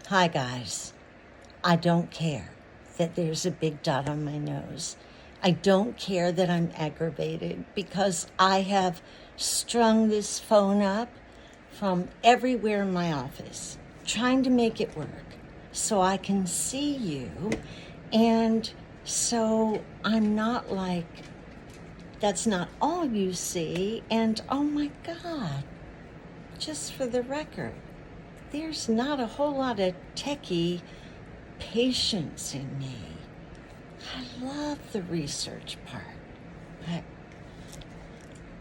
Hi guys, I don't care that there's a big dot on my nose. I don't care that I'm aggravated because I have strung this phone up from everywhere in my office, trying to make it work so I can see you. And so I'm not like, that's not all you see. And oh my God, just for the record, there's not a whole lot of techie patience in me. I love the research part, but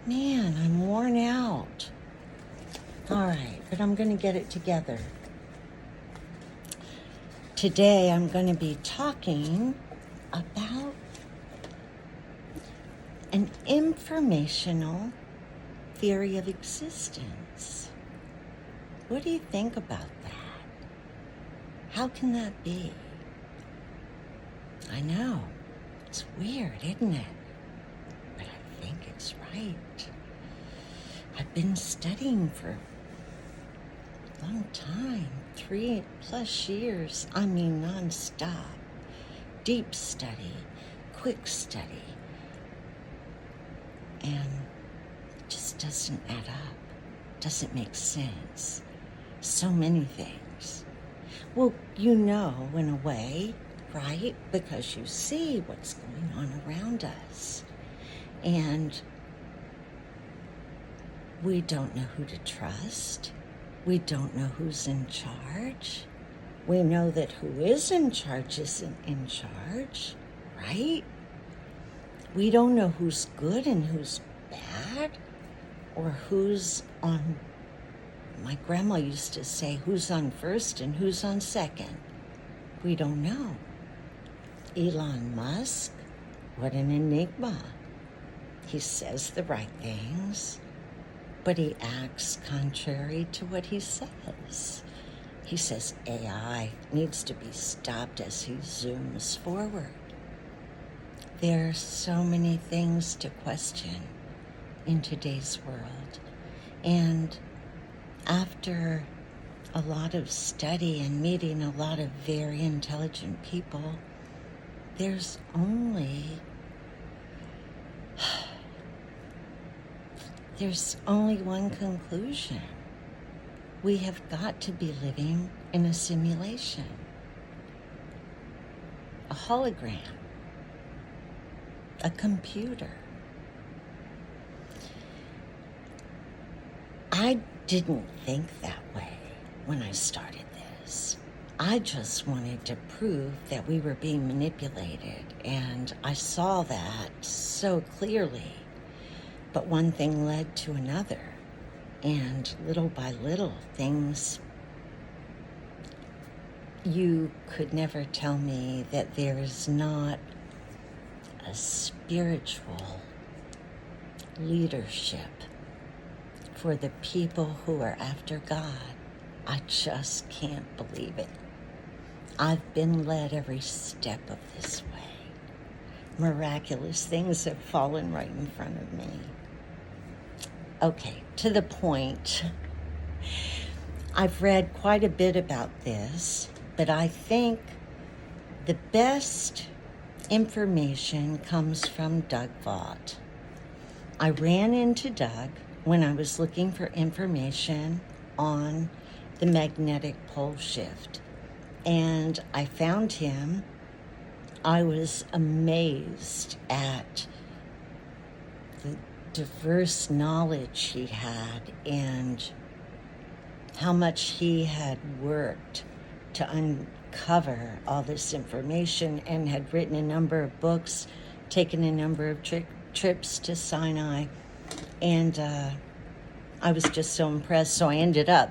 man, I'm worn out. All right, but I'm going to get it together. Today I'm going to be talking about an informational theory of existence. What do you think about that? How can that be? I know, it's weird, isn't it? But I think it's right. I've been studying for a long time, 3+ years. I mean, nonstop. Deep study, quick study. And it just doesn't add up. Doesn't make sense. So many things. Well, you know, in a way, right? Because you see what's going on around us. And we don't know who to trust. We don't know who's in charge. We know that who is in charge isn't in charge, right? We don't know who's good and who's bad, or who's on, my grandma used to say, who's on first and who's on second. We don't know. Elon Musk, what an enigma. He says the right things, but he acts contrary to what he says. He says AI needs to be stopped as he zooms forward. There are so many things to question in today's world. And after a lot of study and meeting a lot of very intelligent people, there's only one conclusion. We have got to be living in a simulation, a hologram, a computer. I didn't think that way when I started this. I just wanted to prove that we were being manipulated, and I saw that so clearly. But one thing led to another, and little by little, things, you could never tell me that there is not a spiritual leadership for the people who are after God. I just can't believe it. I've been led every step of this way. Miraculous things have fallen right in front of me. Okay, to the point. I've read quite a bit about this, but I think the best information comes from Doug Vaught. I ran into Doug when I was looking for information on the magnetic pole shift, and I found him. I was amazed at the diverse knowledge he had and how much he had worked to uncover all this information, and had written a number of books, taken a number of trips to Sinai, and I was just so impressed. So I ended up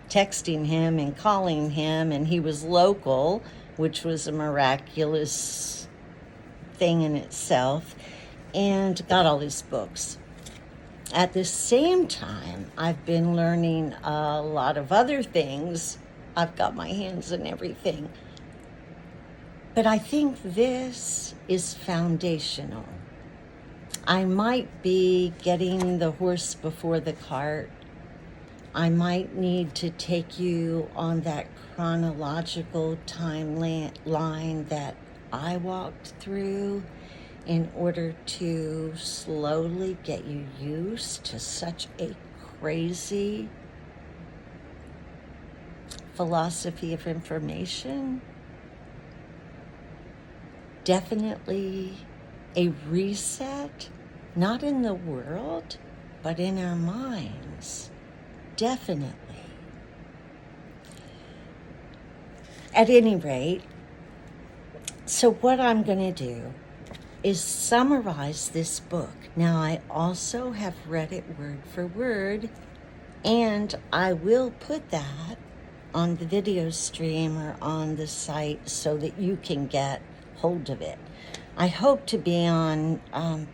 texting him and calling him, and he was local, which was a miraculous thing in itself, and got all his books. At the same time, I've been learning a lot of other things. I've got my hands in everything. But I think this is foundational. I might be getting the horse before the cart. I might need to take you on that chronological timeline that I walked through in order to slowly get you used to such a crazy philosophy of information. Definitely a reset, not in the world, but in our minds. Definitely. At any rate, so what I'm going to do is summarize this book. Now, I also have read it word for word, and I will put that on the video stream or on the site so that you can get hold of it. I hope to be on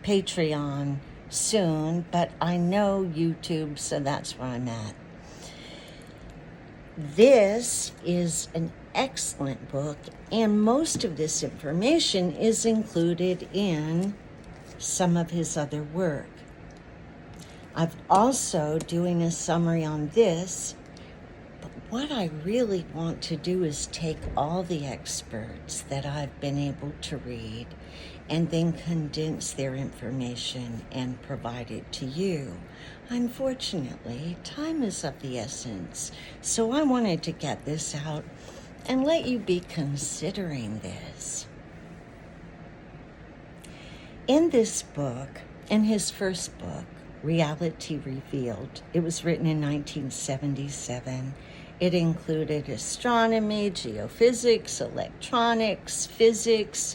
Patreon soon, but I know YouTube, so that's where I'm at. This is an excellent book, and most of this information is included in some of his other work. I've also doing a summary on this, but what I really want to do is take all the experts that I've been able to read and then condense their information and provide it to you. Unfortunately, time is of the essence, so I wanted to get this out and let you be considering this. In this book, in his first book, Reality Revealed, it was written in 1977. It included astronomy, geophysics, electronics, physics,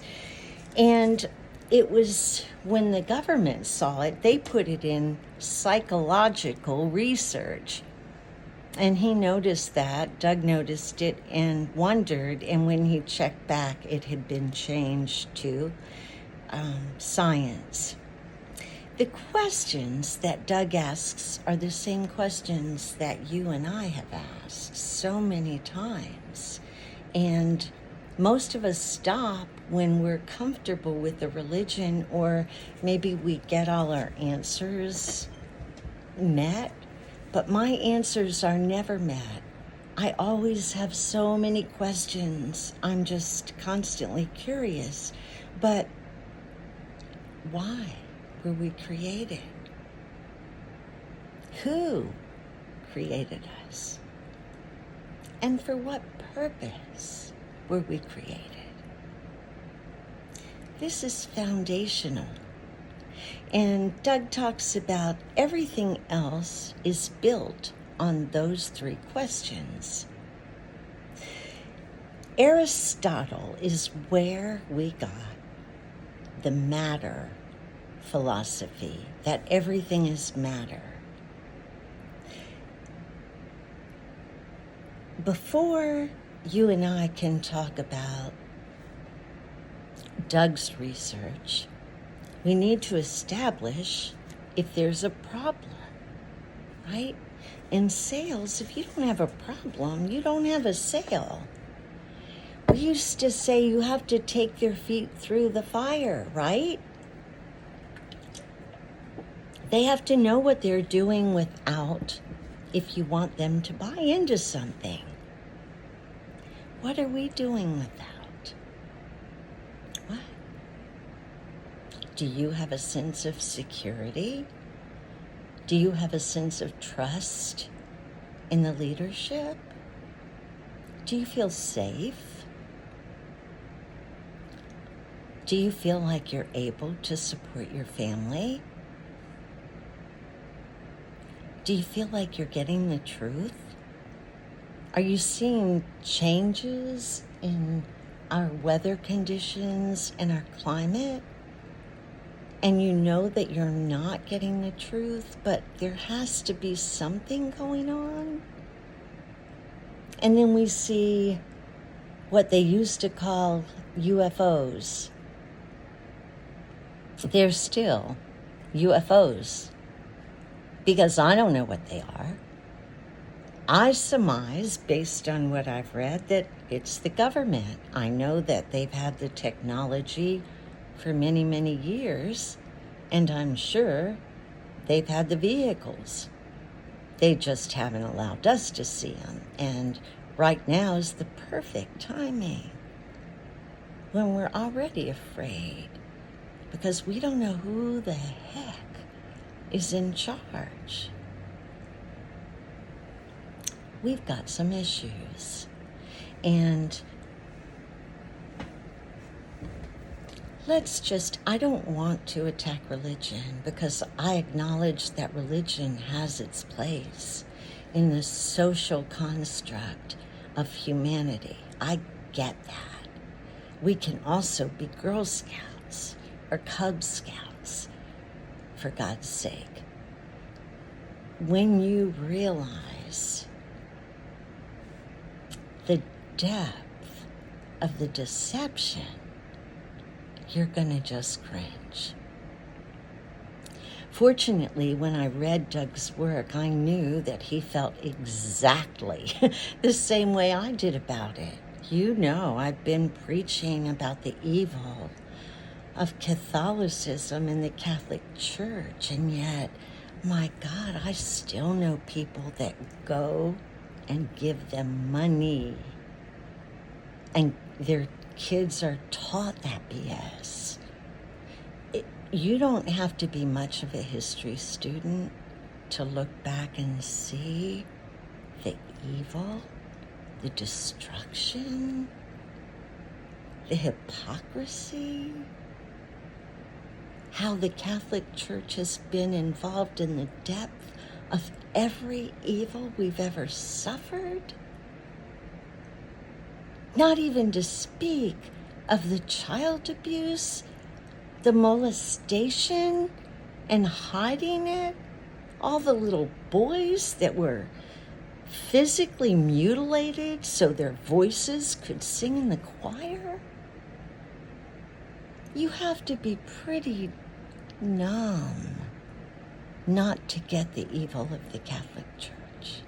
and it was when the government saw it, they put it in psychological research. And he noticed that, Doug noticed it and wondered, and when he checked back, it had been changed to science. The questions that Doug asks are the same questions that you and I have asked so many times. And most of us stop when we're comfortable with the religion, or maybe we get all our answers met, but my answers are never met. I always have so many questions. I'm just constantly curious. But why were we created? Who created us? And for what purpose were we created? This is foundational. And Doug talks about everything else is built on those three questions. Aristotle is where we got the matter philosophy, that everything is matter. Before you and I can talk about Doug's research, we need to establish if there's a problem, right? In sales, if you don't have a problem, you don't have a sale. We used to say you have to take their feet through the fire, right? They have to know what they're doing without if you want them to buy into something. What are we doing without? What? Do you have a sense of security? Do you have a sense of trust in the leadership? Do you feel safe? Do you feel like you're able to support your family? Do you feel like you're getting the truth? Are you seeing changes in our weather conditions and our climate? And you know that you're not getting the truth, but there has to be something going on? And then we see what they used to call UFOs. They're still UFOs, because I don't know what they are. I surmise, based on what I've read, that it's the government. I know that they've had the technology for many, many years, and I'm sure they've had the vehicles. They just haven't allowed us to see them. And right now is the perfect timing when we're already afraid because we don't know who the heck is in charge. We've got some issues. And I don't want to attack religion because I acknowledge that religion has its place in the social construct of humanity. I get that. We can also be Girl Scouts or Cub Scouts, for God's sake. When you realize the depth of the deception, you're going to just cringe. Fortunately, when I read Doug's work, I knew that he felt exactly the same way I did about it. You know, I've been preaching about the evil of Catholicism in the Catholic Church, and yet, my God, I still know people that go and give them money, and their kids are taught that BS. You don't have to be much of a history student to look back and see the evil, the destruction, the hypocrisy, how the Catholic Church has been involved in the depth of every evil we've ever suffered. Not even to speak of the child abuse, the molestation and hiding it, all the little boys that were physically mutilated so their voices could sing in the choir. You have to be pretty numb not to get the evil of the Catholic Church.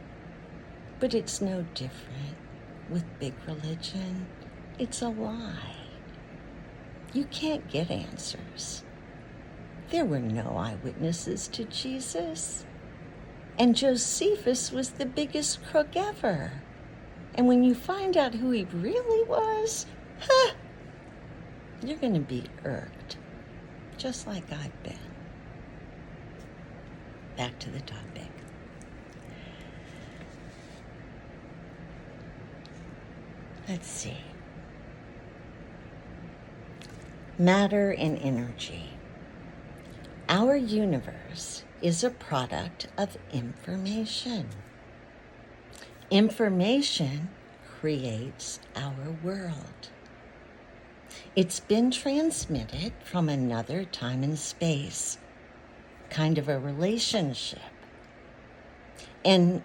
But it's no different with big religion. It's a lie. You can't get answers. There were no eyewitnesses to Jesus. And Josephus was the biggest crook ever. And when you find out who he really was, you're going to be irked, just like I've been. Back to the topic. Let's see. Matter and energy. Our universe is a product of information. Information creates our world. It's been transmitted from another time and space, kind of a relationship. And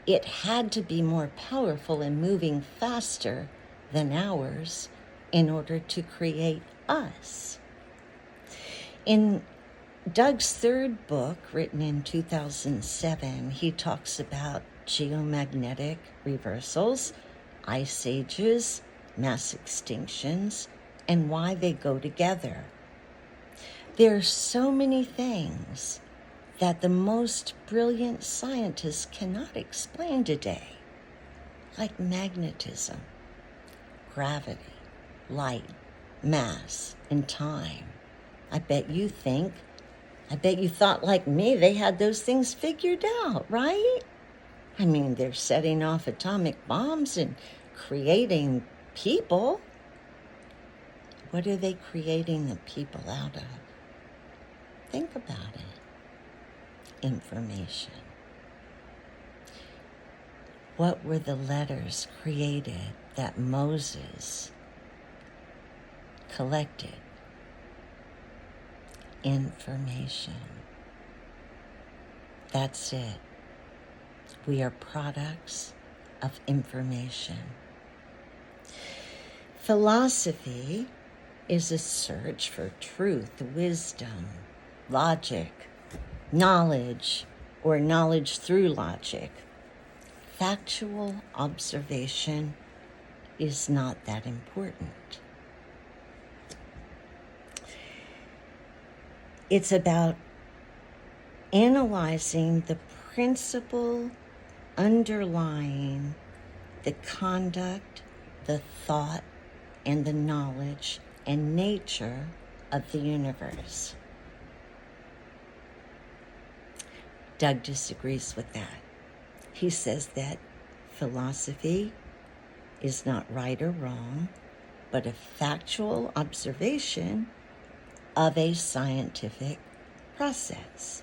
it had to be more powerful and moving faster than ours in order to create us. In Doug's third book, written in 2007, he talks about geomagnetic reversals, ice ages, mass extinctions, and why they go together. There are so many things that the most brilliant scientists cannot explain today, like magnetism, gravity, light, mass, and time. I bet you thought like me they had those things figured out, right? I mean, they're setting off atomic bombs and creating people. What are they creating the people out of? Think about it. Information. What were the letters created that Moses collected? Information. That's it. We are products of information. Philosophy is a search for truth, wisdom, logic, knowledge, or knowledge through logic. Factual observation is not that important. It's about analyzing the principle underlying the conduct, the thought, and the knowledge and nature of the universe. Doug disagrees with that. He says that philosophy is not right or wrong, but a factual observation of a scientific process.